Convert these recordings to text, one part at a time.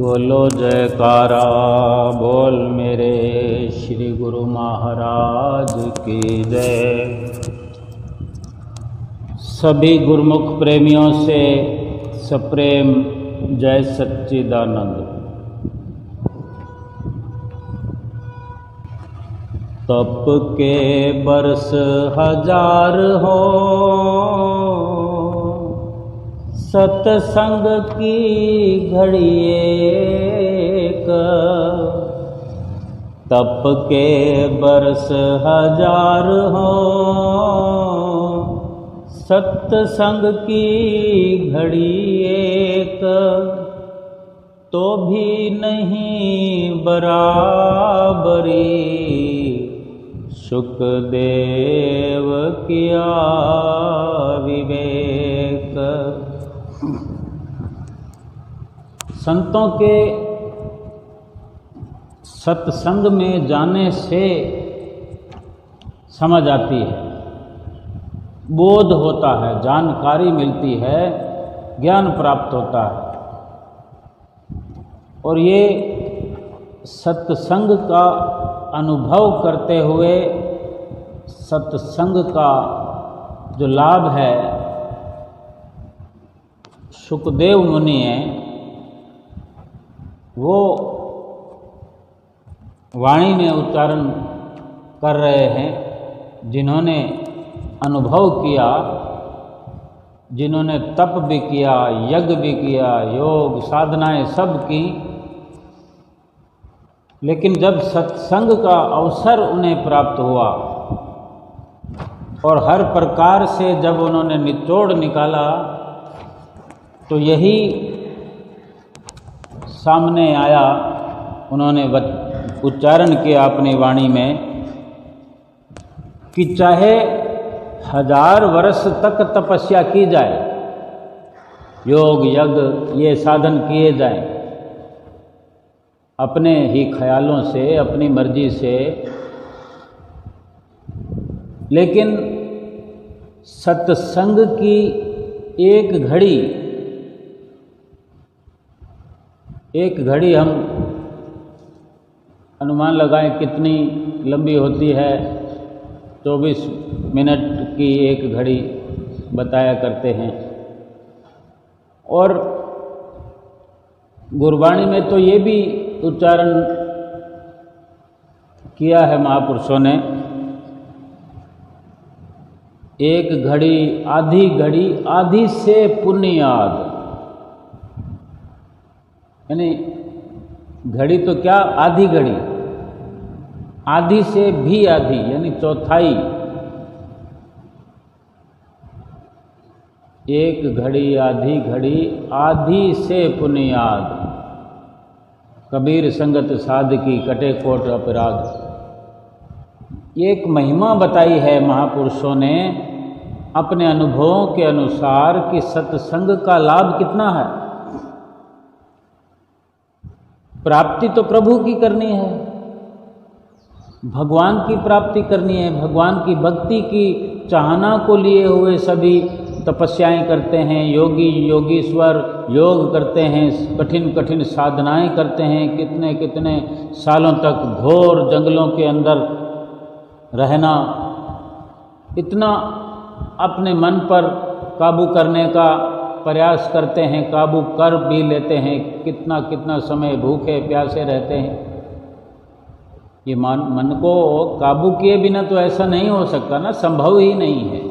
बोलो जयकारा बोल मेरे श्री गुरु महाराज की जय। सभी गुरुमुख प्रेमियों से सप्रेम जय सच्चिदानंद। तप के बरस हजार हो, सत्संग की घड़ी एक। तप के बरस हजार हो, सत्संग की घड़ी एक। तो भी नहीं बराबरी, सुखदेव किया विवेक। संतों के सत्संग में जाने से समझ आती है, बोध होता है, जानकारी मिलती है, ज्ञान प्राप्त होता है। और ये सत्संग का अनुभव करते हुए सत्संग का जो लाभ है, सुखदेव मुनि हैं वो वाणी में उच्चारण कर रहे हैं। जिन्होंने अनुभव किया, जिन्होंने तप भी किया, यज्ञ भी किया, योग साधनाएं सब की, लेकिन जब सत्संग का अवसर उन्हें प्राप्त हुआ और हर प्रकार से जब उन्होंने निचोड़ निकाला, तो यही सामने आया। उन्होंने उच्चारण किया अपनी वाणी में कि चाहे 1000 वर्ष तक तपस्या की जाए, योग यज्ञ ये साधन किए जाएं, अपने ही ख्यालों से, अपनी मर्जी से, लेकिन सत्संग की एक घड़ी हम अनुमान लगाएं कितनी लंबी होती है। 24 मिनट की एक घड़ी बताया करते हैं। और गुरबाणी में तो ये भी उच्चारण किया है महापुरुषों ने, एक घड़ी आधी से पुण्याद। यानी घड़ी तो क्या, आधी घड़ी, आधी से भी आधी, यानी चौथाई। एक घड़ी आधी से पुण्याद। कबीर संगत साध की कटे कोट अपराध। एक महिमा बताई है महापुरुषों ने अपने अनुभवों के अनुसार कि सत्संग का लाभ कितना है। प्राप्ति तो प्रभु की करनी है, भगवान की प्राप्ति करनी है, भगवान की भक्ति की चाहना को लिए हुए सभी तपस्याएं करते हैं, योगीश्वर योग करते हैं, कठिन साधनाएं करते हैं, कितने सालों तक घोर जंगलों के अंदर रहना, इतना अपने मन पर काबू करने का प्रयास करते हैं, काबू कर भी लेते हैं, कितना समय भूखे प्यासे रहते हैं। ये मन को काबू किए बिना तो ऐसा नहीं हो सकता ना, संभव ही नहीं है।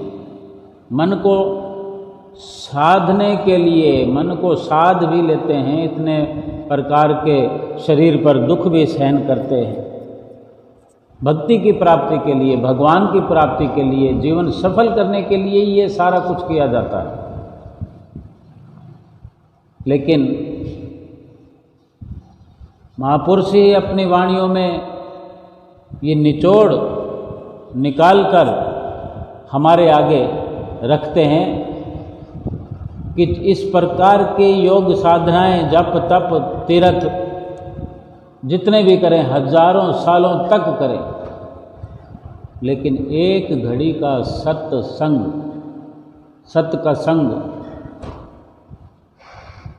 मन को साधने के लिए मन को साध भी लेते हैं, इतने प्रकार के शरीर पर दुख भी सहन करते हैं। भक्ति की प्राप्ति के लिए, भगवान की प्राप्ति के लिए, जीवन सफल करने के लिए ये सारा कुछ किया जाता है। लेकिन महापुरुष ही अपनी वाणियों में ये निचोड़ निकालकर हमारे आगे रखते हैं कि इस प्रकार के योग साधनाएं, जप तप तीर्थ जितने भी करें, हजारों सालों तक करें, लेकिन एक घड़ी का सत्संग, सत्य का संग,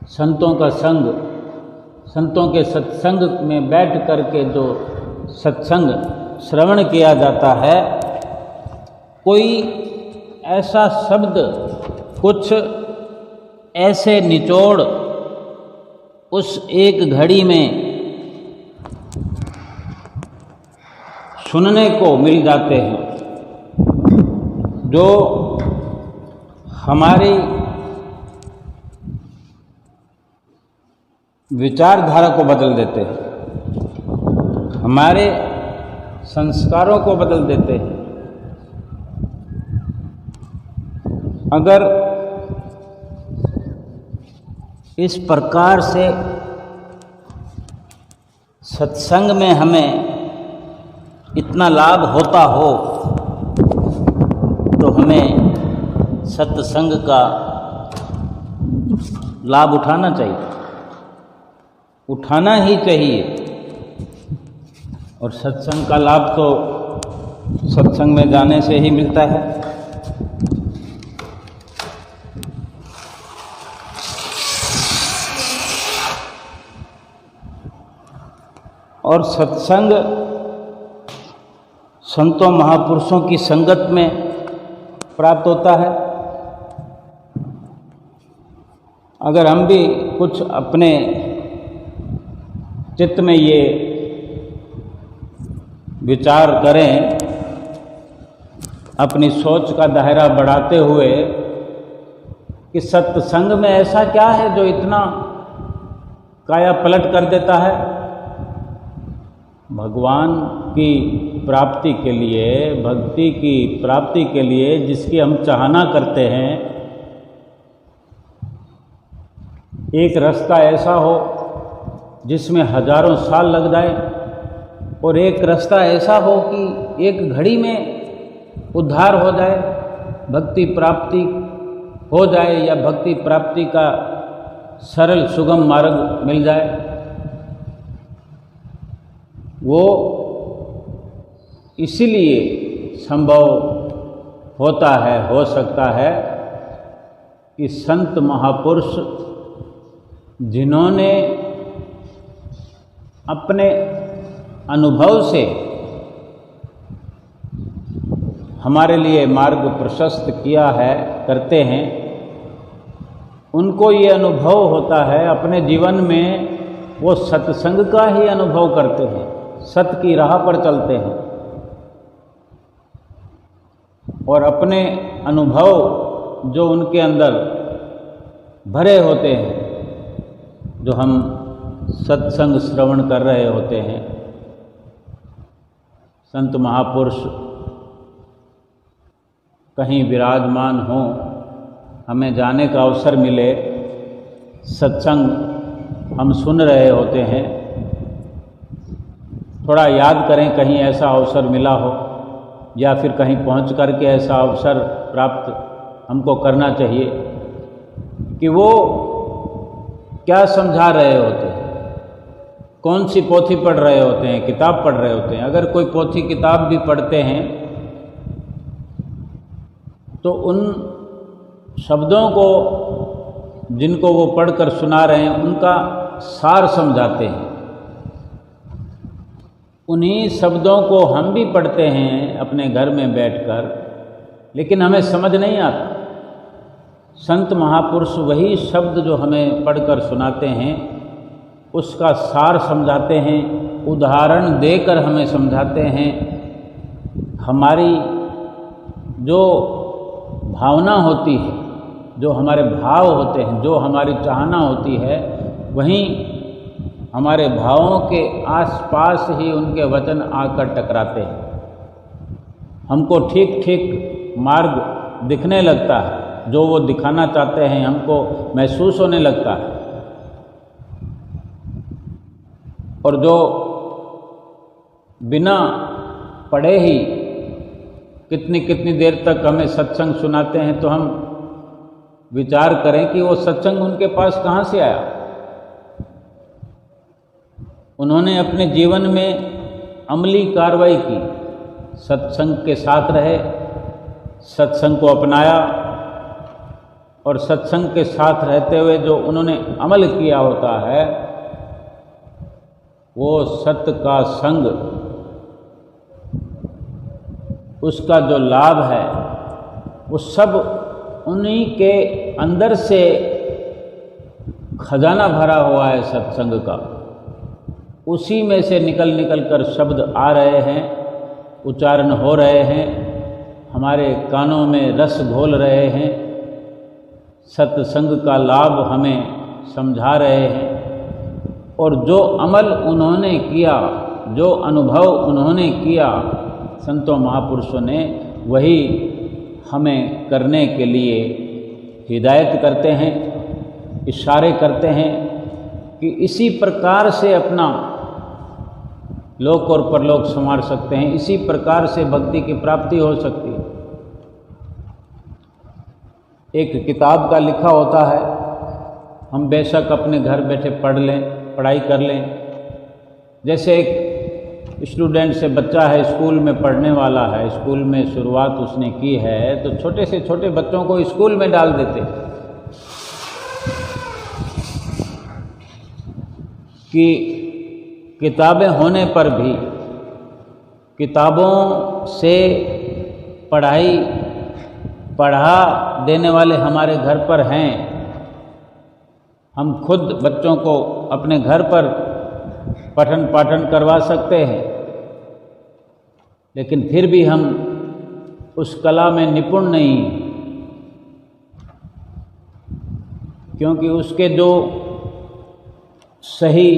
संतों का संग, संतों के सत्संग में बैठ करके जो सत्संग श्रवण किया जाता है, कोई ऐसा शब्द, कुछ ऐसे निचोड़ उस एक घड़ी में सुनने को मिल जाते हैं जो हमारी विचारधारा को बदल देते हैं, हमारे संस्कारों को बदल देते हैं। अगर इस प्रकार से सत्संग में हमें इतना लाभ होता हो तो हमें सत्संग का लाभ उठाना चाहिए, उठाना ही चाहिए। और सत्संग का लाभ तो सत्संग में जाने से ही मिलता है। और सत्संग संतों महापुरुषों की संगत में प्राप्त होता है। अगर हम भी कुछ अपने चित्त में ये विचार करें, अपनी सोच का दायरा बढ़ाते हुए कि सत्संग में ऐसा क्या है जो इतना काया पलट कर देता है। भगवान की प्राप्ति के लिए, भक्ति की प्राप्ति के लिए जिसकी हम चाहना करते हैं, एक रास्ता ऐसा हो जिसमें हजारों साल लग जाए, और एक रास्ता ऐसा हो कि एक घड़ी में उद्धार हो जाए, भक्ति प्राप्ति हो जाए, या भक्ति प्राप्ति का सरल सुगम मार्ग मिल जाए। वो इसीलिए संभव होता है, हो सकता है कि संत महापुरुष जिन्होंने अपने अनुभव से हमारे लिए मार्ग प्रशस्त किया है, करते हैं, उनको ये अनुभव होता है, अपने जीवन में वो सत्संग का ही अनुभव करते हैं, सत्य की राह पर चलते हैं, और अपने अनुभव जो उनके अंदर भरे होते हैं, जो हम सत्संग श्रवण कर रहे होते हैं, संत महापुरुष कहीं विराजमान हों, हमें जाने का अवसर मिले, सत्संग हम सुन रहे होते हैं, थोड़ा याद करें कहीं ऐसा अवसर मिला हो, या फिर कहीं पहुंच करके ऐसा अवसर प्राप्त हमको करना चाहिए कि वो क्या समझा रहे होते हैं, कौन सी पोथी पढ़ रहे होते हैं, किताब पढ़ रहे होते हैं। अगर कोई पोथी किताब भी पढ़ते हैं तो उन शब्दों को जिनको वो पढ़कर सुना रहे हैं उनका सार समझाते हैं। उन्हीं शब्दों को हम भी पढ़ते हैं अपने घर में बैठकर, लेकिन हमें समझ नहीं आता। संत महापुरुष वही शब्द जो हमें पढ़कर सुनाते हैं उसका सार समझाते हैं, उदाहरण देकर हमें समझाते हैं। हमारी जो भावना होती है, जो हमारे भाव होते हैं, जो हमारी चाहना होती है, वहीं हमारे भावों के आसपास ही उनके वचन आकर टकराते हैं। हमको ठीक ठीक मार्ग दिखने लगता है, जो वो दिखाना चाहते हैं हमको महसूस होने लगता है। और जो बिना पढ़े ही कितनी कितनी देर तक हमें सत्संग सुनाते हैं, तो हम विचार करें कि वो सत्संग उनके पास कहाँ से आया। उन्होंने अपने जीवन में अमली कार्रवाई की, सत्संग के साथ रहे, सत्संग को अपनाया, और सत्संग के साथ रहते हुए जो उन्होंने अमल किया होता है वो सत्य का संग, उसका जो लाभ है वो सब उन्हीं के अंदर से खजाना भरा हुआ है सत्संग का। उसी में से निकल निकल कर शब्द आ रहे हैं, उच्चारण हो रहे हैं, हमारे कानों में रस घोल रहे हैं, सत्संग का लाभ हमें समझा रहे हैं। और जो अमल उन्होंने किया, जो अनुभव उन्होंने किया संतों महापुरुषों ने, वही हमें करने के लिए हिदायत करते हैं, इशारे करते हैं कि इसी प्रकार से अपना लोक और परलोक संवार सकते हैं, इसी प्रकार से भक्ति की प्राप्ति हो सकती है। एक किताब का लिखा होता है, हम बेशक अपने घर बैठे पढ़ लें, पढ़ाई कर लें। जैसे एक स्टूडेंट से बच्चा है, स्कूल में पढ़ने वाला है, स्कूल में शुरुआत उसने की है, तो छोटे से छोटे बच्चों को स्कूल में डाल देते कि किताबें होने पर भी, किताबों से पढ़ाई पढ़ा देने वाले हमारे घर पर हैं। हम खुद बच्चों को अपने घर पर पठन पाठन करवा सकते हैं, लेकिन फिर भी हम उस कला में निपुण नहीं, क्योंकि उसके जो सही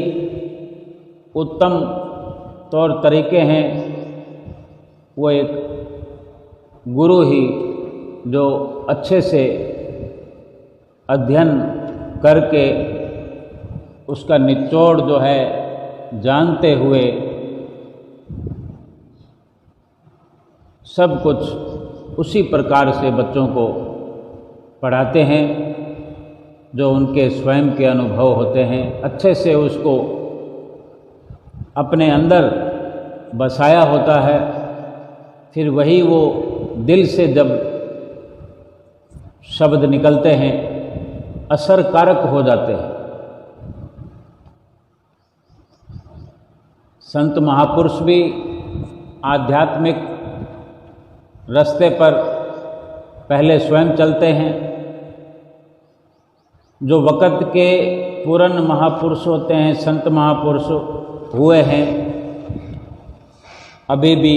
उत्तम तौर तरीके हैं वो एक गुरु ही जो अच्छे से अध्ययन करके उसका निचोड़ जो है जानते हुए सब कुछ उसी प्रकार से बच्चों को पढ़ाते हैं जो उनके स्वयं के अनुभव होते हैं, अच्छे से उसको अपने अंदर बसाया होता है। फिर वही वो दिल से जब शब्द निकलते हैं असर कारक हो जाते हैं। संत महापुरुष भी आध्यात्मिक रास्ते पर पहले स्वयं चलते हैं। जो वक़्त के पूर्ण महापुरुष होते हैं, संत महापुरुष हुए हैं, अभी भी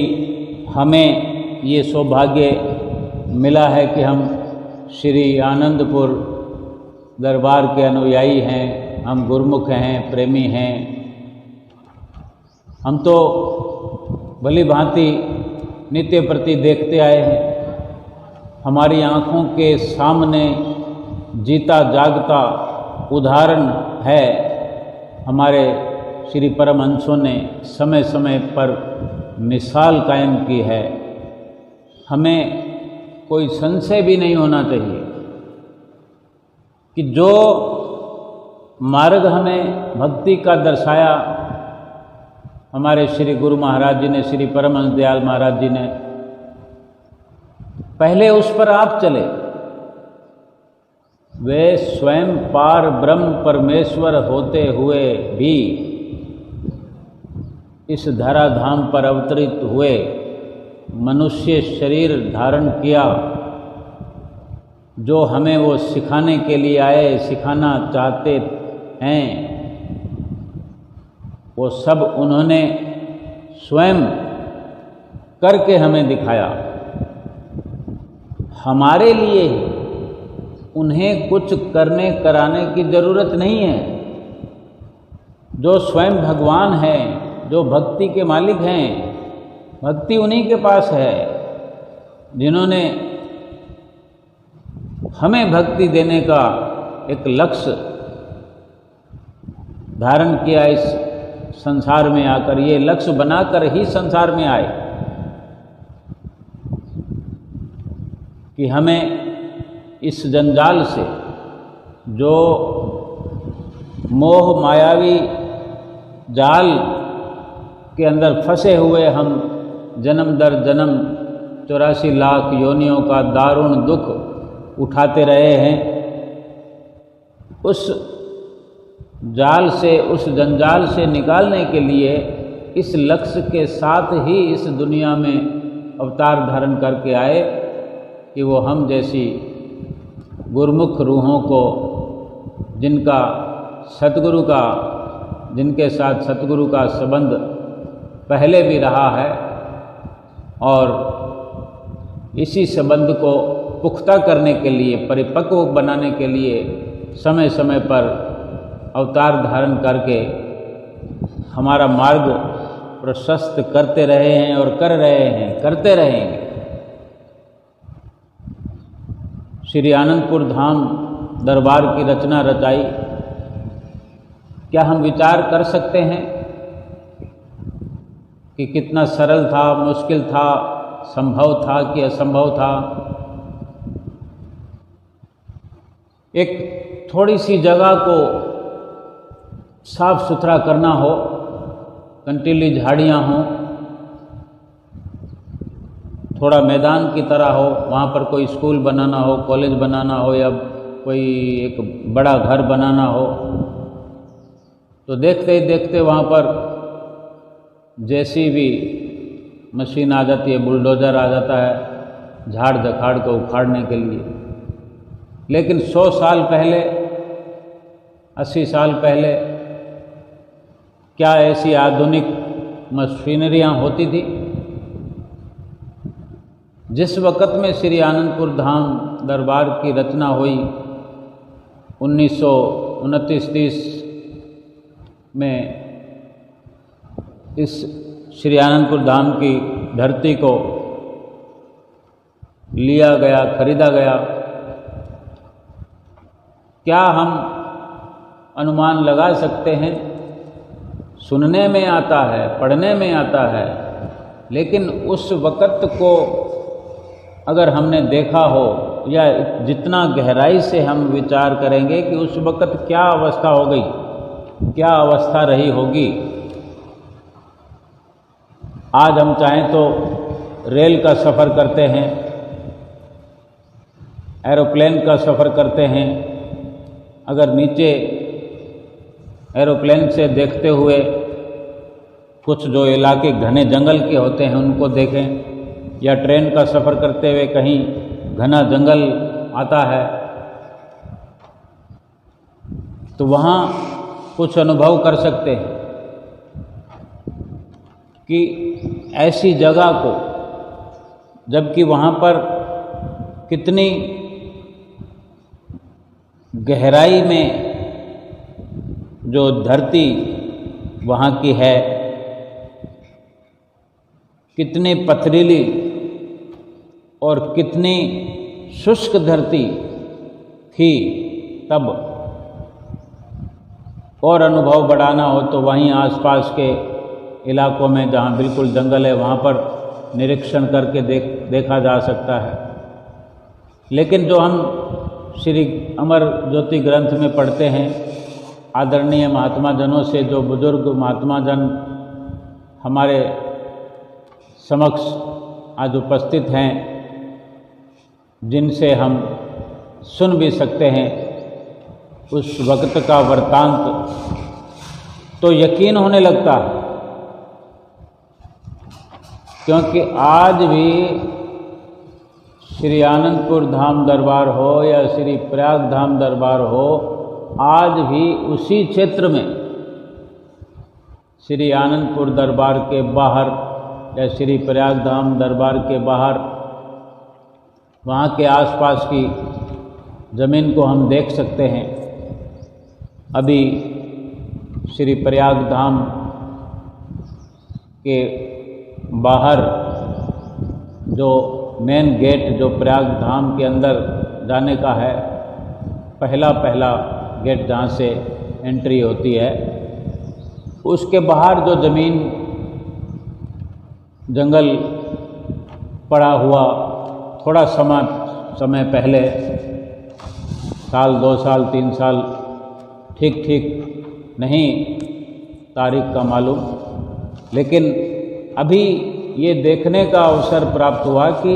हमें ये सौभाग्य मिला है कि हम श्री आनंदपुर दरबार के अनुयायी हैं, हम गुरुमुख हैं, प्रेमी हैं। हम तो भली भांति नित्य प्रति देखते आए हैं। हमारी आँखों के सामने जीता जागता उदाहरण है। हमारे श्री परमहंसों ने समय समय पर मिसाल कायम की है। हमें कोई संशय भी नहीं होना चाहिए कि जो मार्ग हमें भक्ति का दर्शाया हमारे श्री गुरु महाराज जी ने, श्री परमहंस दयाल महाराज जी ने, पहले उस पर आप चले। वे स्वयं पार ब्रह्म परमेश्वर होते हुए भी इस धराधाम पर अवतरित हुए, मनुष्य शरीर धारण किया। जो हमें वो सिखाने के लिए आए, सिखाना चाहते हैं, वो सब उन्होंने स्वयं करके हमें दिखाया। हमारे लिए उन्हें कुछ करने कराने की ज़रूरत नहीं है। जो स्वयं भगवान हैं, जो भक्ति के मालिक हैं, भक्ति उन्हीं के पास है जिन्होंने हमें भक्ति देने का एक लक्ष्य धारण किया। इस संसार में आकर ये लक्ष्य बनाकर ही संसार में आए कि हमें इस जंजाल से, जो मोह मायावी जाल के अंदर फंसे हुए हम जन्म दर जन्म 84 लाख योनियों का दारुण दुख उठाते रहे हैं, उस जाल से, उस जंजाल से निकालने के लिए इस लक्ष्य के साथ ही इस दुनिया में अवतार धारण करके आए कि वो हम जैसी गुरमुख रूहों को, जिनके साथ सतगुरु का संबंध पहले भी रहा है और इसी संबंध को पुख्ता करने के लिए, परिपक्व बनाने के लिए समय समय पर अवतार धारण करके हमारा मार्ग प्रशस्त करते रहे हैं और कर रहे हैं, करते रहेंगे। श्री आनंदपुर धाम दरबार की रचना रचाई, क्या हम विचार कर सकते हैं कि कितना सरल था, मुश्किल था, संभव था कि असंभव था? एक थोड़ी सी जगह को साफ सुथरा करना हो, कंटीली झाड़ियाँ हों, थोड़ा मैदान की तरह हो, वहाँ पर कोई स्कूल बनाना हो, कॉलेज बनाना हो या कोई एक बड़ा घर बनाना हो, तो देखते ही देखते वहाँ पर जेसीबी मशीन आ जाती है, बुलडोज़र आ जाता है झाड़ झखाड़ को उखाड़ने के लिए। लेकिन 100 साल पहले, 80 साल पहले क्या ऐसी आधुनिक मशीनरियाँ होती थी? जिस वक़्त में श्री आनंदपुर धाम दरबार की रचना हुई 1929-30 में, इस श्री आनंदपुर धाम की धरती को लिया गया, खरीदा गया। क्या हम अनुमान लगा सकते हैं? सुनने में आता है, पढ़ने में आता है, लेकिन उस वक़्त को अगर हमने देखा हो या जितना गहराई से हम विचार करेंगे कि उस वक़्त क्या अवस्था हो गई, क्या अवस्था रही होगी। आज हम चाहें तो रेल का सफ़र करते हैं, एरोप्लेन का सफ़र करते हैं। अगर नीचे एरोप्लेन से देखते हुए कुछ जो इलाके घने जंगल के होते हैं उनको देखें, या ट्रेन का सफ़र करते हुए कहीं घना जंगल आता है, तो वहाँ कुछ अनुभव कर सकते हैं कि ऐसी जगह को, जबकि वहाँ पर कितनी गहराई में जो धरती वहाँ की है, कितनी पथरीली और कितनी शुष्क धरती थी तब। और अनुभव बढ़ाना हो तो वहीं आसपास के इलाकों में जहाँ बिल्कुल जंगल है वहाँ पर निरीक्षण करके देखा जा सकता है। लेकिन जो हम श्री अमर ज्योति ग्रंथ में पढ़ते हैं, आदरणीय महात्मा जनों से, जो बुजुर्ग महात्मा जन हमारे समक्ष आज उपस्थित हैं, जिनसे हम सुन भी सकते हैं उस वक्त का वृत्तांत, तो यकीन होने लगता है। क्योंकि आज भी श्री आनंदपुर धाम दरबार हो या श्री प्रयाग धाम दरबार हो, आज भी उसी क्षेत्र में श्री आनंदपुर दरबार के बाहर या श्री प्रयाग धाम दरबार के बाहर, वहाँ के आसपास की ज़मीन को हम देख सकते हैं। अभी श्री प्रयाग धाम के बाहर जो मेन गेट, जो प्रयाग धाम के अंदर जाने का है, पहला गेट जहाँ से एंट्री होती है, उसके बाहर जो ज़मीन जंगल पड़ा हुआ, थोड़ा समय पहले, साल 2 साल 3 साल, ठीक नहीं तारीख का मालूम, लेकिन अभी ये देखने का अवसर प्राप्त हुआ कि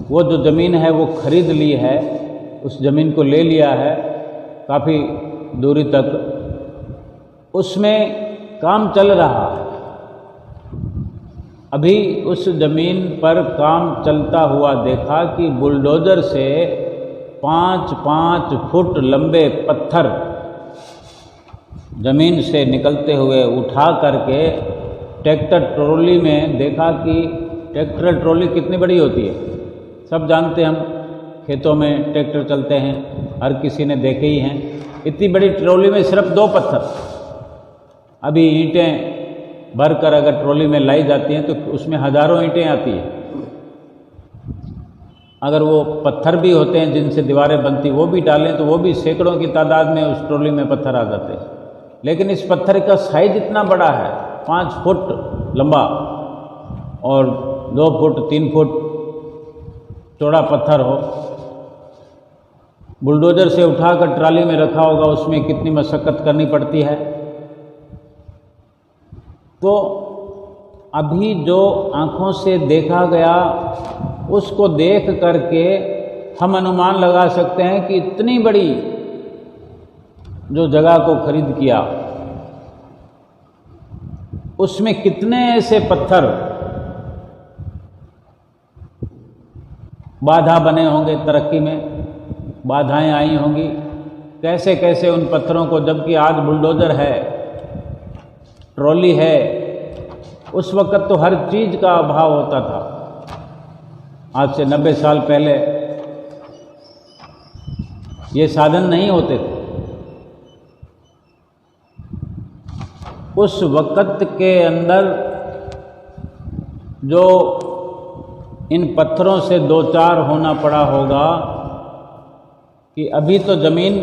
वो जो ज़मीन है वो खरीद ली है, उस ज़मीन को ले लिया है काफ़ी दूरी तक, उसमें काम चल रहा है। अभी उस ज़मीन पर काम चलता हुआ देखा कि बुलडोज़र से 5-5 फुट लंबे पत्थर ज़मीन से निकलते हुए उठा करके ट्रैक्टर ट्रॉली में देखा कि ट्रैक्टर ट्रॉली कितनी बड़ी होती है। सब जानते हैं, हम खेतों में ट्रैक्टर चलते हैं, हर किसी ने देखे ही हैं। इतनी बड़ी ट्रॉली में सिर्फ 2 पत्थर। अभी ईंटें भरकर अगर ट्रॉली में लाई जाती हैं तो उसमें हज़ारों ईंटें आती हैं। अगर वो पत्थर भी होते हैं जिनसे दीवारें बनती, वो भी डालें तो वो भी सैकड़ों की तादाद में उस ट्रॉली में पत्थर आ जाते हैं। लेकिन इस पत्थर का साइज इतना बड़ा है, 5 फुट लंबा और 2 फुट 3 फुट चौड़ा पत्थर हो, बुलडोज़र से उठाकर ट्राली में रखा होगा, उसमें कितनी मशक्क़त करनी पड़ती है। तो अभी जो आँखों से देखा गया उसको देख करके हम अनुमान लगा सकते हैं कि इतनी बड़ी जो जगह को खरीद किया उसमें कितने ऐसे पत्थर बाधा बने होंगे, तरक्की में बाधाएं आई होंगी। कैसे कैसे उन पत्थरों को, जबकि आज बुलडोज़र है, ट्रॉली है, उस वक़्त तो हर चीज़ का अभाव होता था। आज से 90 साल पहले ये साधन नहीं होते थे। उस वक़्त के अंदर जो इन पत्थरों से दो चार होना पड़ा होगा कि अभी तो ज़मीन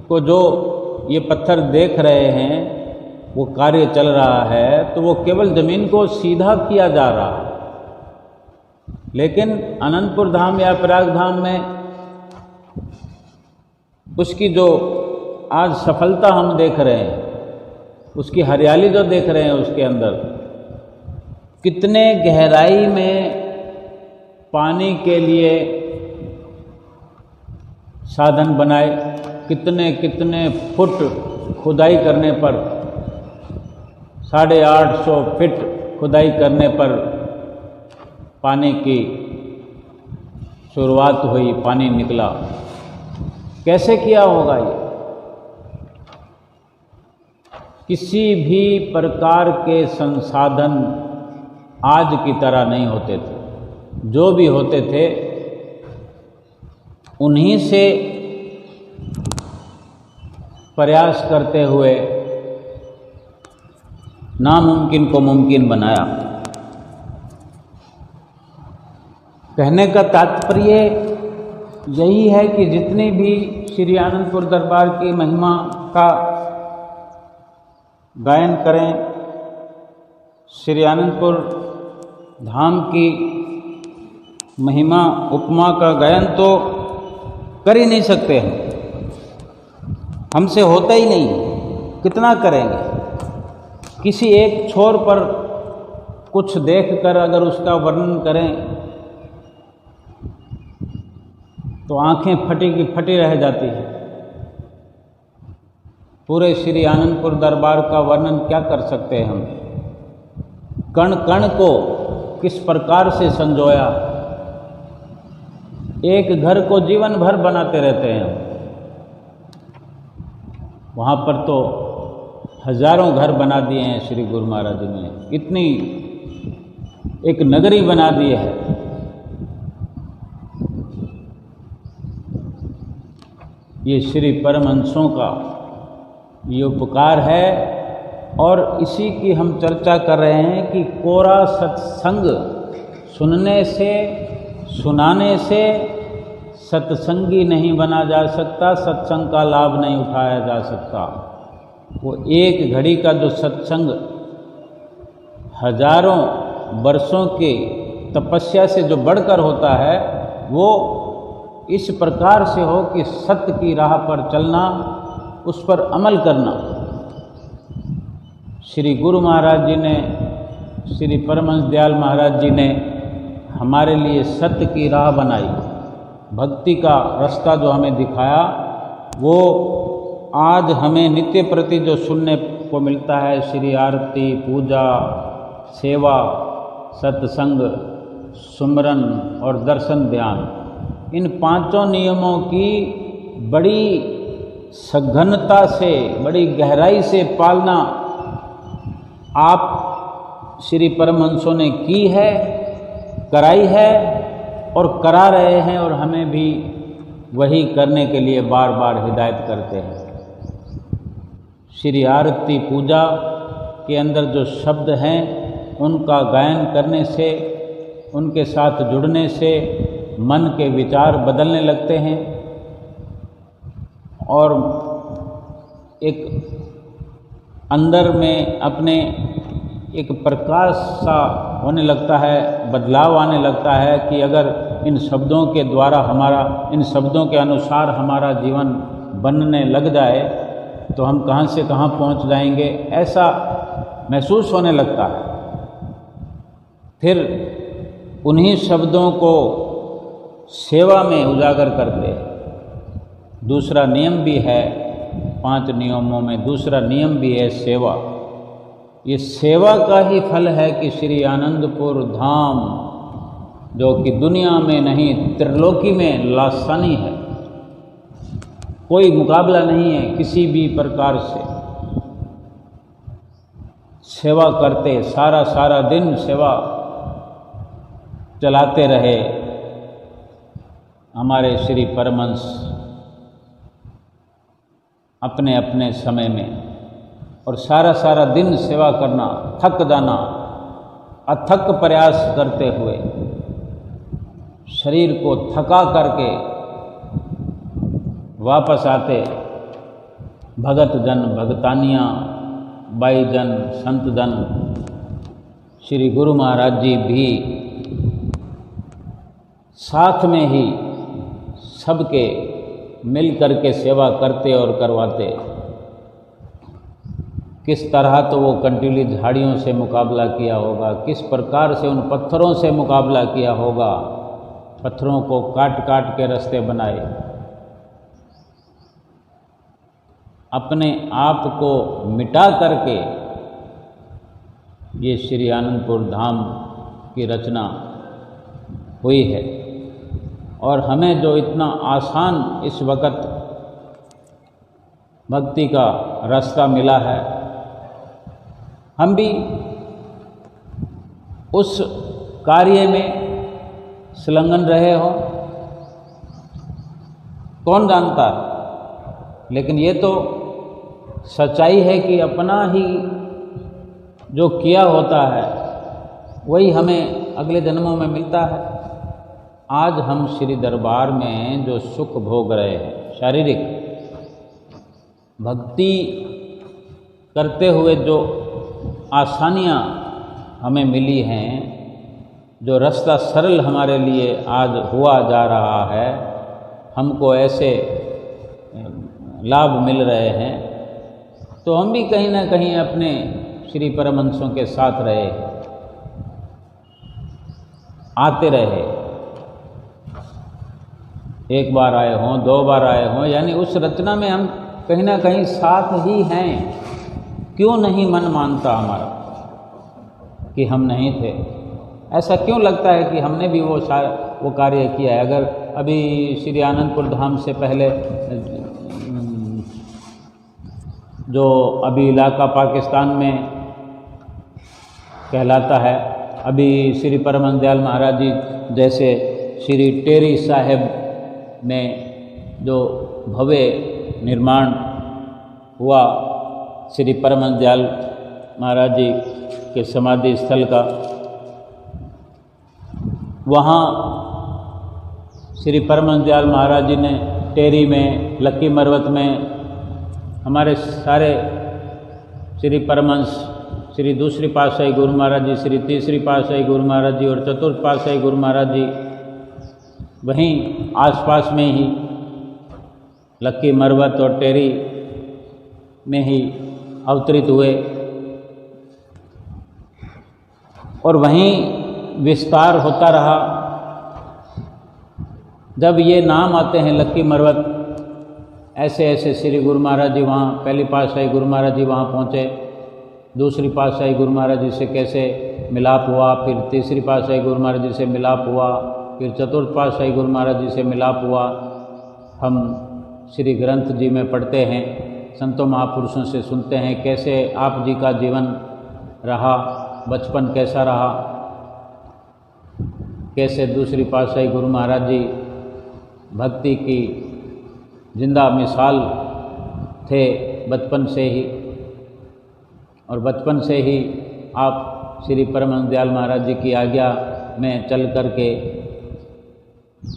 को जो ये पत्थर देख रहे हैं वो कार्य चल रहा है, तो वो केवल ज़मीन को सीधा किया जा रहा है। लेकिन अनंतपुर धाम या प्रयाग धाम में उसकी जो आज सफलता हम देख रहे हैं, उसकी हरियाली जो देख रहे हैं, उसके अंदर कितने गहराई में पानी के लिए साधन बनाए, कितने कितने फुट खुदाई करने पर, 850 फीट खुदाई करने पर पानी की शुरुआत हुई, पानी निकला। कैसे किया होगा ये? किसी भी प्रकार के संसाधन आज की तरह नहीं होते थे। जो भी होते थे उन्हीं से प्रयास करते हुए नामुमकिन को मुमकिन बनाया। कहने का तात्पर्य यही है कि जितनी भी श्री आनंदपुर दरबार की महिमा का गायन करें, श्री आनंदपुर धाम की महिमा उपमा का गायन तो कर ही नहीं सकते हम, हमसे होता ही नहीं, कितना करेंगे। किसी एक छोर पर कुछ देखकर अगर उसका वर्णन करें तो आंखें फटी की फटी रह जाती है। पूरे श्री आनंदपुर दरबार का वर्णन क्या कर सकते हैं हम? कण कण को किस प्रकार से संजोया, एक घर को जीवन भर बनाते रहते हैं हम। वहाँ पर तो हजारों घर बना दिए हैं श्री गुरु महाराज जी ने, इतनी एक नगरी बना दी है। ये श्री परमहंसों का ये उपकार है और इसी की हम चर्चा कर रहे हैं कि कोरा सत्संग सुनने से, सुनाने से सत्संगी नहीं बना जा सकता, सत्संग का लाभ नहीं उठाया जा सकता। वो एक घड़ी का जो सत्संग हजारों वर्षों की तपस्या से जो बढ़कर होता है, वो इस प्रकार से हो कि सत्य की राह पर चलना, उस पर अमल करना। श्री गुरु महाराज जी ने, श्री परमहंस दयाल महाराज जी ने हमारे लिए सत्य की राह बनाई, भक्ति का रास्ता जो हमें दिखाया, वो आज हमें नित्य प्रति जो सुनने को मिलता है, श्री आरती, पूजा, सेवा, सत्संग, सुमरन और दर्शन ध्यान, इन पांचों नियमों की बड़ी सघनता से, बड़ी गहराई से पालना आप श्री परमहंसों ने की है, कराई है और करा रहे हैं, और हमें भी वही करने के लिए बार बार हिदायत करते हैं। श्री आरती पूजा के अंदर जो शब्द हैं उनका गायन करने से, उनके साथ जुड़ने से मन के विचार बदलने लगते हैं और एक अंदर में अपने एक प्रकाश सा होने लगता है, बदलाव आने लगता है कि अगर इन शब्दों के द्वारा हमारा, इन शब्दों के अनुसार हमारा जीवन बनने लग जाए तो हम कहाँ से कहाँ पहुँच जाएंगे, ऐसा महसूस होने लगता है। फिर उन्हीं शब्दों को सेवा में उजागर करते हैं। दूसरा नियम भी है, 5 नियमों में दूसरा नियम भी है सेवा। ये सेवा का ही फल है कि श्री आनंदपुर धाम, जो कि दुनिया में नहीं त्रिलोकी में लासानी है, कोई मुकाबला नहीं है किसी भी प्रकार से। सेवा करते, सारा सारा दिन सेवा चलाते रहे हमारे श्री परमहंस अपने अपने समय में, और सारा सारा दिन सेवा करना, थक जाना, अथक प्रयास करते हुए शरीर को थका करके वापस आते, भगत जन, भगतानियाँ, बाई जन, संत जन, श्री गुरु महाराज जी भी साथ में ही सबके मिल करके सेवा करते और करवाते। किस तरह तो वो कंटीली झाड़ियों से मुकाबला किया होगा, किस प्रकार से उन पत्थरों से मुकाबला किया होगा, पत्थरों को काट काट के रास्ते बनाए, अपने आप को मिटा करके ये श्री आनंदपुर धाम की रचना हुई है। और हमें जो इतना आसान इस वक़्त भक्ति का रास्ता मिला है, हम भी उस कार्य में संलग्न रहे हो, कौन जानता है। लेकिन ये तो सच्चाई है कि अपना ही जो किया होता है वही हमें अगले जन्मों में मिलता है। आज हम श्री दरबार में जो सुख भोग रहे हैं, शारीरिक भक्ति करते हुए जो आसानियाँ हमें मिली हैं, जो रास्ता सरल हमारे लिए आज हुआ जा रहा है, हमको ऐसे लाभ मिल रहे हैं, तो हम भी कहीं ना कहीं अपने श्री परमहंसों के साथ रहे, आते रहे, एक बार आए हों, 2 बार आए हों, यानी उस रचना में हम कहीं ना कहीं साथ ही हैं। क्यों नहीं मन मानता हमारा कि हम नहीं थे? ऐसा क्यों लगता है कि हमने भी वो कार्य किया है? अगर अभी श्री आनंदपुर धाम से पहले जो अभी इलाका पाकिस्तान में कहलाता है, अभी श्री परमहंस दयाल महाराज जी जैसे श्री टेरी साहिब में जो भव्य निर्माण हुआ श्री परमहंस दयाल महाराज जी के समाधि स्थल का, वहाँ श्री परमहंस दयाल महाराज जी ने टेरी में, लक्की मरवत में हमारे सारे श्री परमहंस, श्री दूसरी पातशाही गुरु महाराज जी, श्री तीसरी पातशाही गुरु महाराज जी और चतुर्थ पातशाही गुरु महाराज जी वहीं आसपास में ही लक्की मरवत और टेरी में ही अवतरित हुए और वहीं विस्तार होता रहा। जब ये नाम आते हैं लक्की मरवत, ऐसे ऐसे श्री गुरु महाराज जी वहाँ, पहली पातशाही गुरु महाराज जी वहाँ पहुँचे, दूसरी पातशाही गुरु महाराज जी से कैसे मिलाप हुआ, फिर तीसरी पातशाही गुरु महाराज जी से मिलाप हुआ, फिर चतुर्थ पातशाही गुरु महाराज जी से मिलाप हुआ। हम श्री ग्रंथ जी में पढ़ते हैं, संतों महापुरुषों से सुनते हैं कैसे आप जी का जीवन रहा, बचपन कैसा रहा, कैसे दूसरी पातशाही गुरु महाराज जी भक्ति की जिंदा मिसाल थे बचपन से ही, और बचपन से ही आप श्री परमानंद दयाल महाराज जी की आज्ञा में चल करके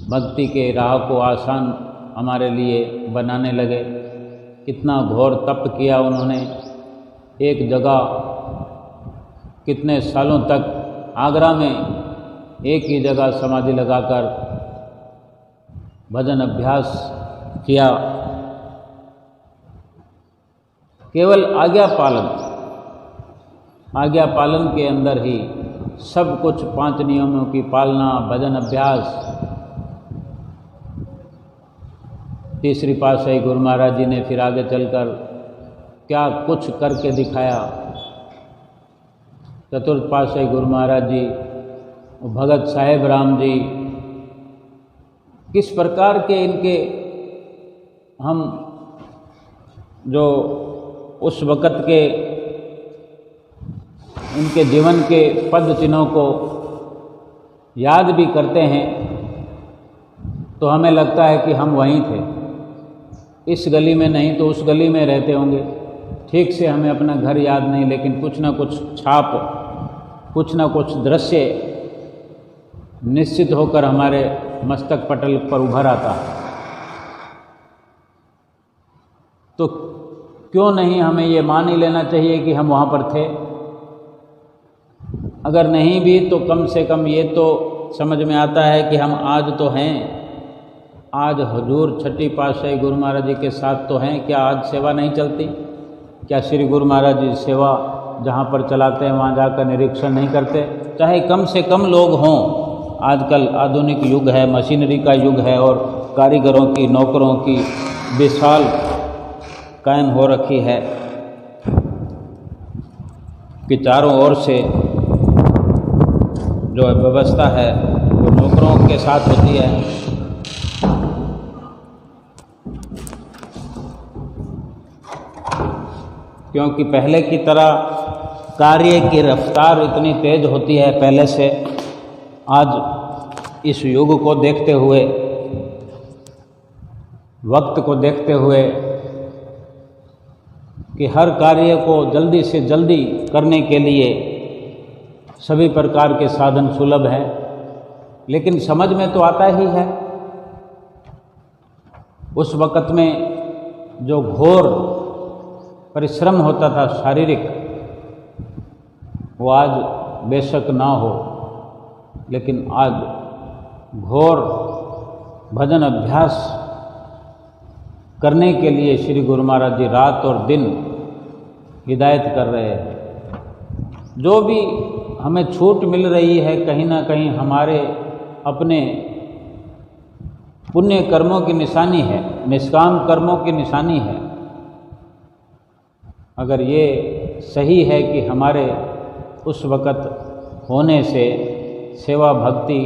भक्ति के राह को आसान हमारे लिए बनाने लगे। कितना घोर तप किया उन्होंने, एक जगह कितने सालों तक आगरा में एक ही जगह समाधि लगाकर भजन अभ्यास किया। केवल आज्ञा पालन के अंदर ही सब कुछ, 5 नियमों की पालना, भजन अभ्यास। तीसरी पातशाही गुरु महाराज जी ने फिर आगे चलकर क्या कुछ करके दिखाया। चतुर्थ पातशाही गुरु महाराज जी, भगत साहेब राम जी, किस प्रकार के इनके हम जो उस वक़्त के इनके जीवन के पद चिन्हों को याद भी करते हैं तो हमें लगता है कि हम वहीं थे, इस गली में नहीं तो उस गली में रहते होंगे। ठीक से हमें अपना घर याद नहीं, लेकिन कुछ ना कुछ छाप, कुछ ना कुछ दृश्य निश्चित होकर हमारे मस्तक पटल पर उभर आता है। तो क्यों नहीं हमें ये मान ही लेना चाहिए कि हम वहाँ पर थे। अगर नहीं भी तो कम से कम ये तो समझ में आता है कि हम आज तो हैं, आज हुजूर छठी पातशाही गुरु महाराज जी के साथ तो हैं। क्या आज सेवा नहीं चलती? क्या श्री गुरु महाराज जी सेवा जहाँ पर चलाते हैं वहाँ जाकर निरीक्षण नहीं करते? चाहे कम से कम लोग हों। आजकल आधुनिक युग है, मशीनरी का युग है और कारीगरों की, नौकरों की विशाल कायम हो रखी है कि चारों ओर से जो व्यवस्था है वो नौकरों के साथ होती है। क्योंकि पहले की तरह कार्य की रफ्तार इतनी तेज होती है पहले से। आज इस युग को देखते हुए, वक्त को देखते हुए कि हर कार्य को जल्दी से जल्दी करने के लिए सभी प्रकार के साधन सुलभ हैं, लेकिन समझ में तो आता ही है। उस वक़्त में जो घोर परिश्रम होता था शारीरिक, वो आज बेशक ना हो, लेकिन आज घोर भजन अभ्यास करने के लिए श्री गुरु महाराज जी रात और दिन हिदायत कर रहे हैं। जो भी हमें छूट मिल रही है कहीं ना कहीं हमारे अपने पुण्य कर्मों की निशानी है, निष्काम कर्मों की निशानी है। अगर ये सही है कि हमारे उस वक़्त होने से, सेवा भक्ति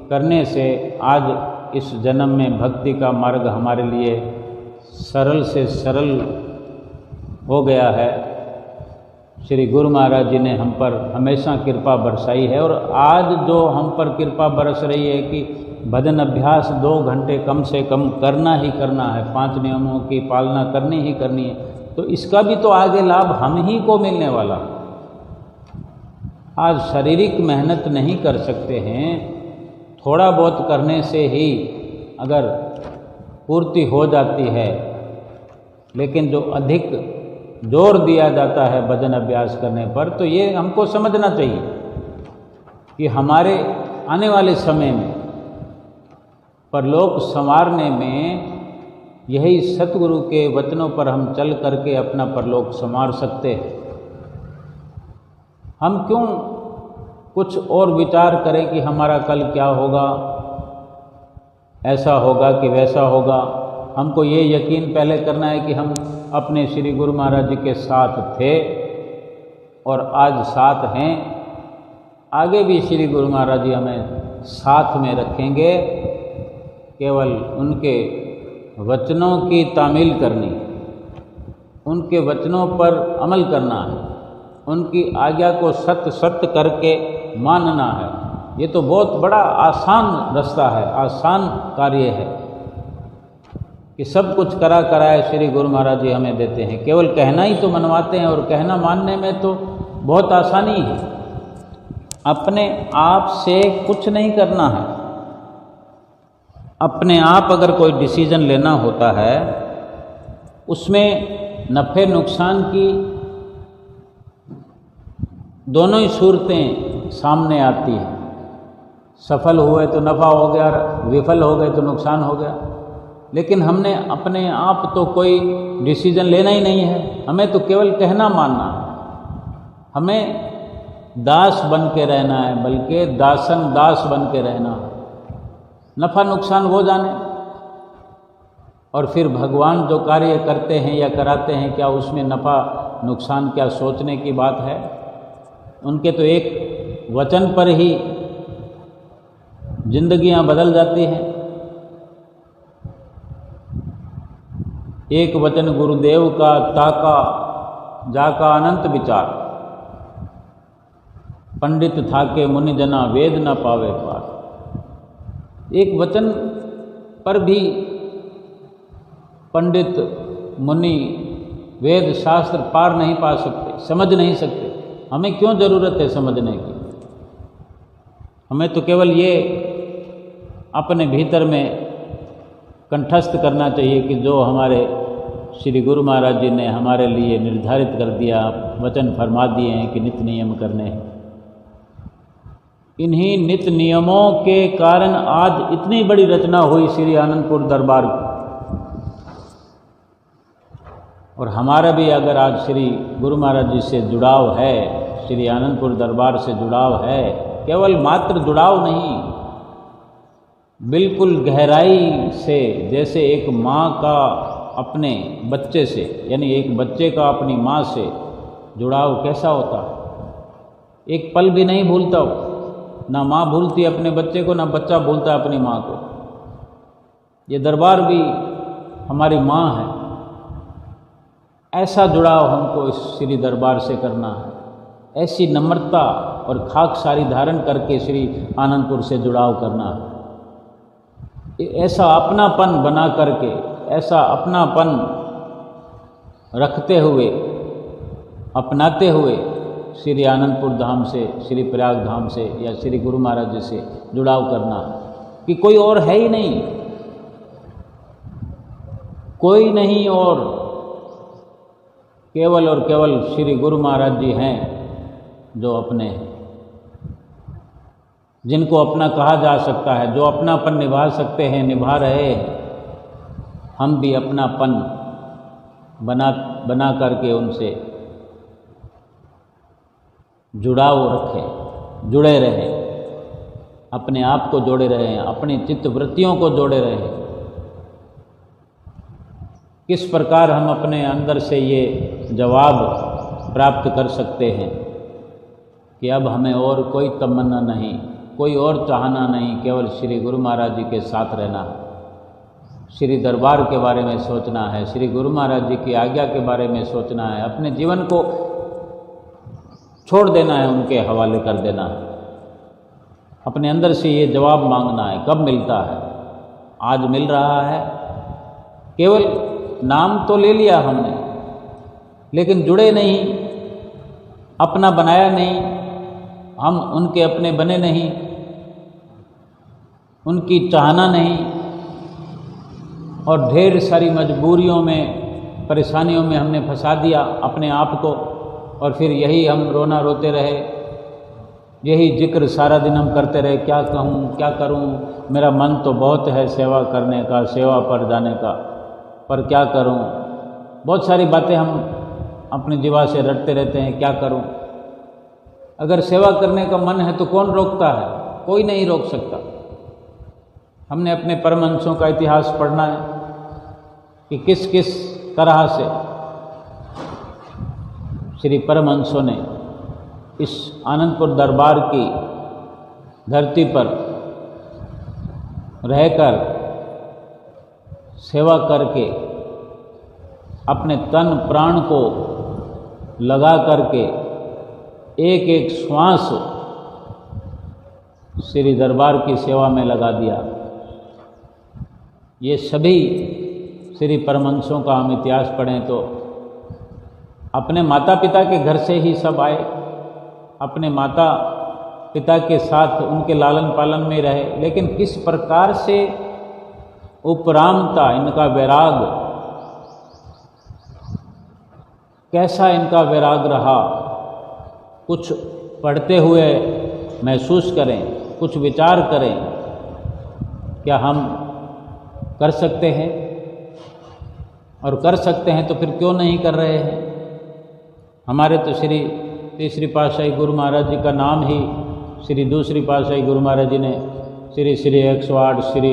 करने से आज इस जन्म में भक्ति का मार्ग हमारे लिए सरल से सरल हो गया है। श्री गुरु महाराज जी ने हम पर हमेशा कृपा बरसाई है और आज जो हम पर कृपा बरस रही है कि भजन अभ्यास 2 घंटे कम से कम करना ही करना है, 5 नियमों की पालना करनी ही करनी है, तो इसका भी तो आगे लाभ हम ही को मिलने वाला। आज शारीरिक मेहनत नहीं कर सकते हैं, थोड़ा बहुत करने से ही अगर पूर्ति हो जाती है, लेकिन जो अधिक जोर दिया जाता है भजन अभ्यास करने पर, तो ये हमको समझना चाहिए कि हमारे आने वाले समय में परलोक संवारने में यही सतगुरु के वचनों पर हम चल करके अपना परलोक संवार सकते हैं। हम क्यों कुछ और विचार करें कि हमारा कल क्या होगा, ऐसा होगा कि वैसा होगा। हमको ये यकीन पहले करना है कि हम अपने श्री गुरु महाराज जी के साथ थे और आज साथ हैं, आगे भी श्री गुरु महाराज जी हमें साथ में रखेंगे। केवल उनके वचनों की तामील करनी, उनके वचनों पर अमल करना है, उनकी आज्ञा को सत्य सत्य करके मानना है। ये तो बहुत बड़ा आसान रास्ता है, आसान कार्य है कि सब कुछ करा कराए श्री गुरु महाराज जी हमें देते हैं। केवल कहना ही तो मनवाते हैं और कहना मानने में तो बहुत आसानी है। अपने आप से कुछ नहीं करना है। अपने आप अगर कोई डिसीजन लेना होता है उसमें नफ़े नुकसान की दोनों ही सूरतें सामने आती हैं। सफल हुए तो नफ़ा हो गया, विफल हो गए तो नुकसान हो गया। लेकिन हमने अपने आप तो कोई डिसीजन लेना ही नहीं है, हमें तो केवल कहना मानना है। हमें दास बन के रहना है, बल्कि दासन दास बन के रहना है। नफ़ा नुकसान वो जाने, और फिर भगवान जो कार्य करते हैं या कराते हैं, क्या उसमें नफ़ा नुकसान क्या सोचने की बात है? उनके तो एक वचन पर ही जिंदगियां बदल जाती हैं। एक वचन गुरुदेव का ताका जाका अनंत विचार, पंडित थाके मुनि जना वेद न पावे पार। एक वचन पर भी पंडित मुनि वेद शास्त्र पार नहीं पा सकते, समझ नहीं सकते। हमें क्यों ज़रूरत है समझने की? हमें तो केवल ये अपने भीतर में कंठस्थ करना चाहिए कि जो हमारे श्री गुरु महाराज जी ने हमारे लिए निर्धारित कर दिया, वचन फरमा दिए हैं कि नित्य नियम करने हैं। इन्हीं नित्य नियमों के कारण आज इतनी बड़ी रचना हुई श्री आनंदपुर दरबार की। और हमारा भी अगर आज श्री गुरु महाराज जी से जुड़ाव है, श्री आनंदपुर दरबार से जुड़ाव है, केवल मात्र जुड़ाव नहीं, बिल्कुल गहराई से, जैसे एक माँ का अपने बच्चे से, यानी एक बच्चे का अपनी माँ से जुड़ाव कैसा होता है। एक पल भी नहीं भूलता हो, ना माँ भूलती अपने बच्चे को, ना बच्चा भूलता अपनी माँ को। ये दरबार भी हमारी माँ है। ऐसा जुड़ाव हमको इस श्री दरबार से करना है। ऐसी नम्रता और खाकसारी धारण करके श्री आनंदपुर से जुड़ाव करना है। ऐसा अपनापन बना करके, ऐसा अपनापन रखते हुए, अपनाते हुए श्री आनंदपुर धाम से, श्री प्रयाग धाम से या श्री गुरु महाराज जी से जुड़ाव करना है कि कोई और है ही नहीं, कोई नहीं और केवल और केवल श्री गुरु महाराज जी हैं जो अपने हैं, जिनको अपना कहा जा सकता है, जो अपनापन निभा सकते हैं, निभा रहे हैं। हम भी अपनापन बना करके उनसे जुड़ाव रखें, जुड़े रहें, अपने आप को जोड़े रहें, अपनी चित्त वृत्तियों को जोड़े रहें। किस प्रकार हम अपने अंदर से ये जवाब प्राप्त कर सकते हैं कि अब हमें और कोई तमन्ना नहीं, कोई और चाहना नहीं, केवल श्री गुरु महाराज जी के साथ रहना है, श्री दरबार के बारे में सोचना है, श्री गुरु महाराज जी की आज्ञा के बारे में सोचना है, अपने जीवन को छोड़ देना है, उनके हवाले कर देना है। अपने अंदर से ये जवाब मांगना है। कब मिलता है? आज मिल रहा है। केवल नाम तो ले लिया हमने, लेकिन जुड़े नहीं, अपना बनाया नहीं, हम उनके अपने बने नहीं, उनकी चाहना नहीं, और ढेर सारी मजबूरियों में, परेशानियों में हमने फंसा दिया अपने आप को। और फिर यही हम रोना रोते रहे, यही जिक्र सारा दिन हम करते रहे, क्या कहूँ क्या करूँ, मेरा मन तो बहुत है सेवा करने का, सेवा पर जाने का, पर क्या करूँ। बहुत सारी बातें हम अपनी जीवा से रटते रहते हैं, क्या करूँ। अगर सेवा करने का मन है तो कौन रोकता है? कोई नहीं रोक सकता। हमने अपने परमहंसों का इतिहास पढ़ना है, कि किस किस तरह से श्री परमहंसों ने इस आनंदपुर दरबार की धरती पर रहकर सेवा करके अपने तन प्राण को लगा करके एक एक श्वास श्री दरबार की सेवा में लगा दिया। ये सभी श्री परमहंसों का हम इतिहास पढ़ें तो अपने माता पिता के घर से ही सब आए, अपने माता पिता के साथ उनके लालन पालन में रहे, लेकिन किस प्रकार से उपरामता इनका वैराग, कैसा इनका वैराग रहा, कुछ पढ़ते हुए महसूस करें, कुछ विचार करें। क्या हम कर सकते हैं? और कर सकते हैं तो फिर क्यों नहीं कर रहे हैं? हमारे तो श्री तीसरी पातशाही गुरु महाराज जी का नाम ही श्री दूसरी पातशाही गुरु महाराज जी ने श्री श्री 108 श्री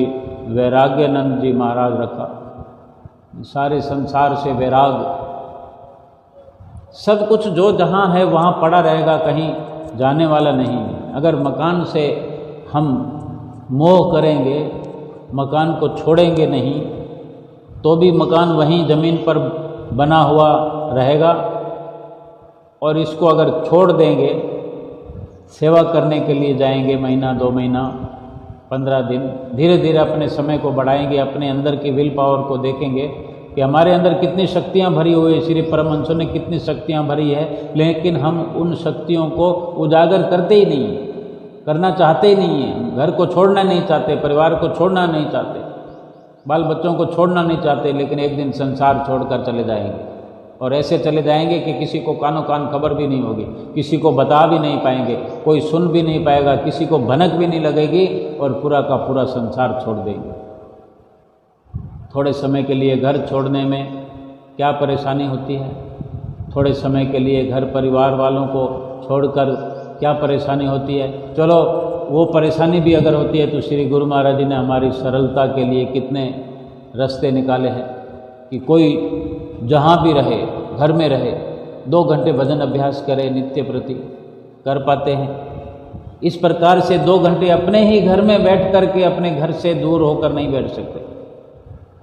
वैराग्यानंद जी महाराज रखा। सारे संसार से वैराग, सब कुछ जो जहाँ है वहाँ पड़ा रहेगा, कहीं जाने वाला नहीं है। अगर मकान से हम मोह करेंगे, मकान को छोड़ेंगे नहीं, तो भी मकान वहीं ज़मीन पर बना हुआ रहेगा। और इसको अगर छोड़ देंगे, सेवा करने के लिए जाएंगे, महीना 2 महीना 15 दिन, धीरे धीरे अपने समय को बढ़ाएंगे, अपने अंदर की विल पावर को देखेंगे कि हमारे अंदर कितनी शक्तियाँ भरी हुई है, श्री परमहंसों ने कितनी शक्तियाँ भरी है, लेकिन हम उन शक्तियों को उजागर करते ही नहीं, करना चाहते ही नहीं हैं। घर को छोड़ना नहीं चाहते, परिवार को छोड़ना नहीं चाहते, बाल बच्चों को छोड़ना नहीं चाहते, लेकिन एक दिन संसार छोड़कर चले जाएंगे। और ऐसे चले जाएंगे कि किसी को कानो कान खबर भी नहीं होगी, किसी को बता भी नहीं पाएंगे, कोई सुन भी नहीं पाएगा, किसी को भनक भी नहीं लगेगी, और पूरा का पूरा संसार छोड़ देंगे। थोड़े समय के लिए घर छोड़ने में क्या परेशानी होती है, थोड़े समय के लिए घर परिवार वालों को छोड़कर क्या परेशानी होती है। चलो वो परेशानी भी अगर होती है तो श्री गुरु महाराज जी ने हमारी सरलता के लिए कितने रास्ते निकाले हैं कि कोई जहाँ भी रहे, घर में रहे, 2 घंटे भजन अभ्यास करे, नित्य प्रति कर पाते हैं। इस प्रकार से 2 घंटे अपने ही घर में बैठ कर के अपने घर से दूर होकर नहीं बैठ सकते।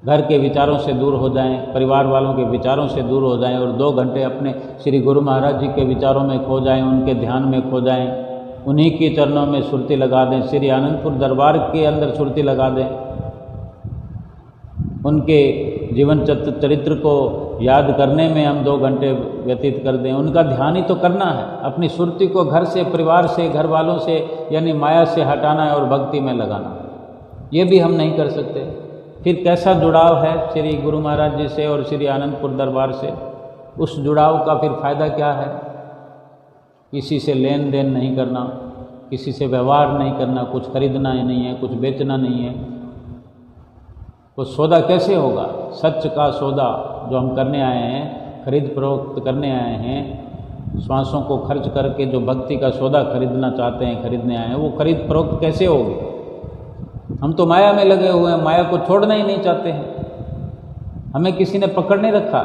घर के विचारों से दूर हो जाएं, परिवार वालों के विचारों से दूर हो जाएं, और 2 घंटे अपने श्री गुरु महाराज जी के विचारों में खो जाएं, उनके ध्यान में खो जाएं, उन्हीं के चरणों में सुरती लगा दें, श्री आनंदपुर दरबार के अंदर सुरती लगा दें, उनके जीवन चरित्र को याद करने में हम 2 घंटे व्यतीत कर दें। उनका ध्यान ही तो करना है। अपनी सुरती को घर से, परिवार से, घर वालों से, यानी माया से हटाना है और भक्ति में लगाना। ये भी हम नहीं कर सकते। फिर कैसा जुड़ाव है श्री गुरु महाराज जी से और श्री आनंदपुर दरबार से? उस जुड़ाव का फिर फायदा क्या है? किसी से लेन देन नहीं करना, किसी से व्यवहार नहीं करना, कुछ खरीदना ही नहीं है, कुछ बेचना नहीं है। वो सौदा कैसे होगा? सच का सौदा जो हम करने आए हैं, खरीद फरोख्त करने आए हैं, श्वासों को खर्च करके जो भक्ति का सौदा खरीदना चाहते हैं, खरीदने आए हैं, वो खरीद फरोख्त कैसे होगी? हम तो माया में लगे हुए हैं, माया को छोड़ना ही नहीं चाहते हैं। हमें किसी ने पकड़ नहीं रखा।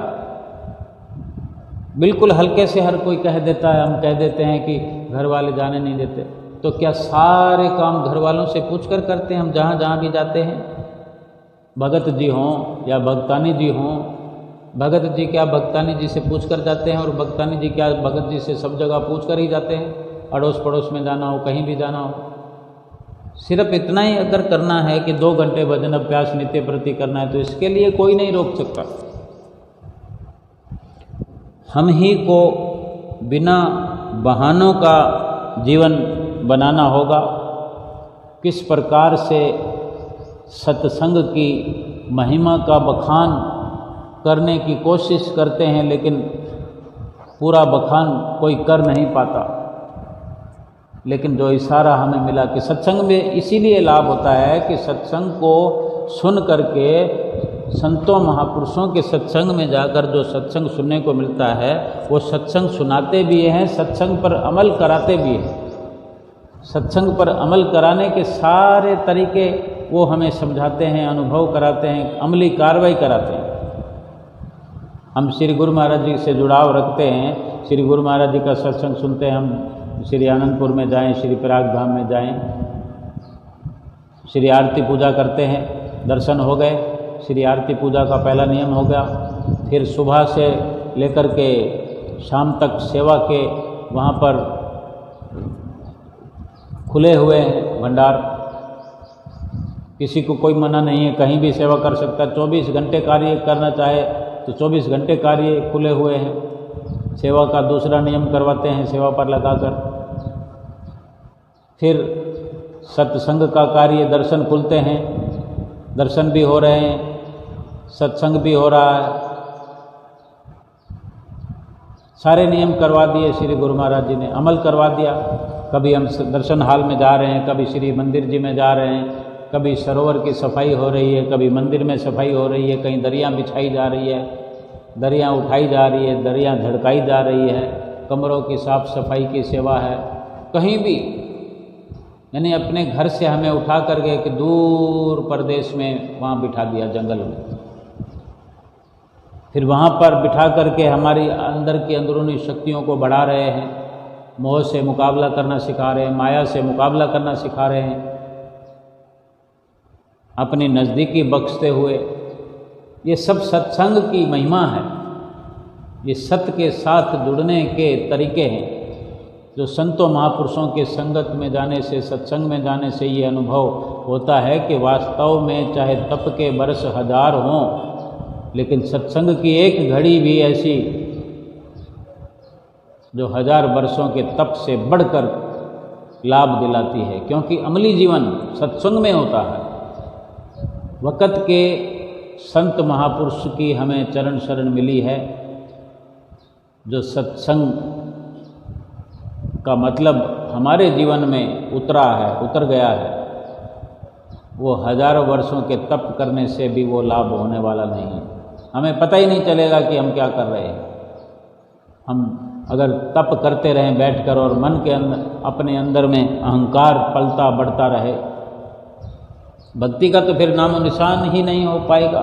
बिल्कुल हल्के से हर कोई कह देता है, हम कह देते हैं कि घर वाले जाने नहीं देते। तो क्या सारे काम घर वालों से पूछ कर करते हैं हम जहाँ जहाँ भी जाते हैं? भगत जी हों या भगतानी जी हों, भगत जी क्या भगतानी जी से पूछ कर जाते हैं, और भगतानी जी क्या भगत जी से सब जगह पूछ कर ही जाते हैं? अड़ोस पड़ोस में जाना हो, कहीं भी जाना हो, सिर्फ इतना ही अगर करना है कि 2 घंटे भजन अभ्यास नित्य प्रति करना है, तो इसके लिए कोई नहीं रोक सकता। हम ही को बिना बहानों का जीवन बनाना होगा। किस प्रकार से सत्संग की महिमा का बखान करने की कोशिश करते हैं, लेकिन पूरा बखान कोई कर नहीं पाता। लेकिन जो इशारा हमें मिला कि सत्संग में इसीलिए लाभ होता है कि सत्संग को सुन करके, संतों महापुरुषों के सत्संग में जाकर जो सत्संग सुनने को मिलता है, वो सत्संग सुनाते भी हैं, सत्संग पर अमल कराते भी हैं। सत्संग पर अमल कराने के सारे तरीके वो हमें समझाते हैं, अनुभव कराते हैं, अमली कार्रवाई कराते हैं। हम श्री गुरु महाराज जी से जुड़ाव रखते हैं, श्री गुरु महाराज जी का सत्संग सुनते हैं, हम श्री आनंदपुर में जाएं, श्री प्रयाग धाम में जाएं, श्री आरती पूजा करते हैं, दर्शन हो गए, श्री आरती पूजा का पहला नियम हो गया। फिर सुबह से लेकर के शाम तक सेवा के वहाँ पर खुले हुए हैं भंडार, किसी को कोई मना नहीं है, कहीं भी सेवा कर सकता है। 24 घंटे कार्य करना चाहे तो 24 घंटे कार्य खुले हुए हैं। सेवा का दूसरा नियम करवाते हैं सेवा पर लगाकर। फिर सत्संग का कार्य, दर्शन खुलते हैं, दर्शन भी हो रहे हैं, सत्संग भी हो रहा है, सारे नियम करवा दिए श्री गुरु महाराज जी ने, अमल करवा दिया। कभी हम दर्शन हाल में जा रहे हैं, कभी श्री मंदिर जी में जा रहे हैं, कभी सरोवर की सफाई हो रही है, कभी मंदिर में सफाई हो रही है, कहीं दरियाँ बिछाई जा रही है, दरियाँ उठाई जा रही है, दरियाँ झड़काई जा रही है, कमरों की साफ सफाई की सेवा है, कहीं भी। यानी अपने घर से हमें उठा कर गए कि दूर प्रदेश में वहाँ बिठा दिया जंगल में, फिर वहाँ पर बिठा करके हमारी अंदर की अंदरूनी शक्तियों को बढ़ा रहे हैं, मोह से मुकाबला करना सिखा रहे हैं, माया से मुकाबला करना सिखा रहे हैं, अपनी नज़दीकी बख्शते हुए। ये सब सत्संग की महिमा है, ये सत्य के साथ जुड़ने के तरीके हैं जो संतों महापुरुषों के संगत में जाने से, सत्संग में जाने से ये अनुभव होता है कि वास्तव में चाहे तप के बरस 1000 हों, लेकिन सत्संग की एक घड़ी भी ऐसी जो 1000 वर्षों के तप से बढ़कर लाभ दिलाती है, क्योंकि अमली जीवन सत्संग में होता है। वक़्त के संत महापुरुष की हमें चरण शरण मिली है, जो सत्संग का मतलब हमारे जीवन में उतरा है, उतर गया है, वो हजारों वर्षों के तप करने से भी वो लाभ होने वाला नहीं है। हमें पता ही नहीं चलेगा कि हम क्या कर रहे हैं। हम अगर तप करते रहें बैठकर और मन के अंदर, अपने अंदर में अहंकार पलता बढ़ता रहे, भक्ति का तो फिर नामो निशान ही नहीं हो पाएगा।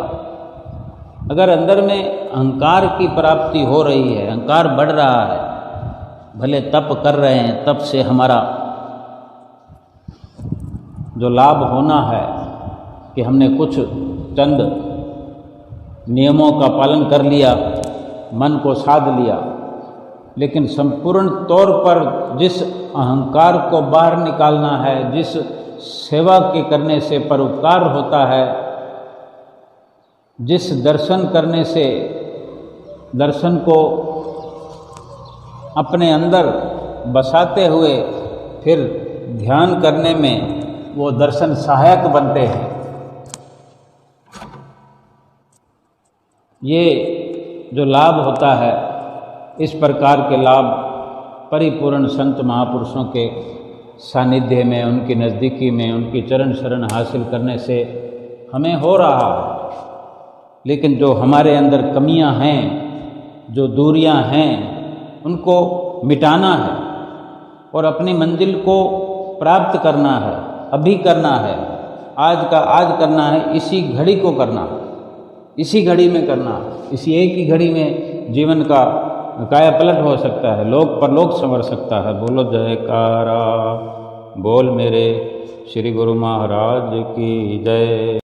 अगर अंदर में अहंकार की प्राप्ति हो रही है, अहंकार बढ़ रहा है, भले तप कर रहे हैं, तप से हमारा जो लाभ होना है कि हमने कुछ चंद नियमों का पालन कर लिया, मन को साध लिया, लेकिन संपूर्ण तौर पर जिस अहंकार को बाहर निकालना है, जिस सेवा के करने से परोपकार होता है, जिस दर्शन करने से दर्शन को अपने अंदर बसाते हुए फिर ध्यान करने में वो दर्शन सहायक बनते हैं, ये जो लाभ होता है, इस प्रकार के लाभ परिपूर्ण संत महापुरुषों के सानिध्य में, उनकी नज़दीकी में, उनकी चरण शरण हासिल करने से हमें हो रहा है। लेकिन जो हमारे अंदर कमियां हैं, जो दूरियां हैं, उनको मिटाना है और अपनी मंजिल को प्राप्त करना है, अभी करना है, आज का आज करना है, इसी घड़ी को करना है, इसी घड़ी में करना है। इसी एक ही घड़ी में जीवन का काया पलट हो सकता है, लोक परलोक संवर सकता है। बोलो जयकारा, बोल मेरे श्री गुरु महाराज की जय।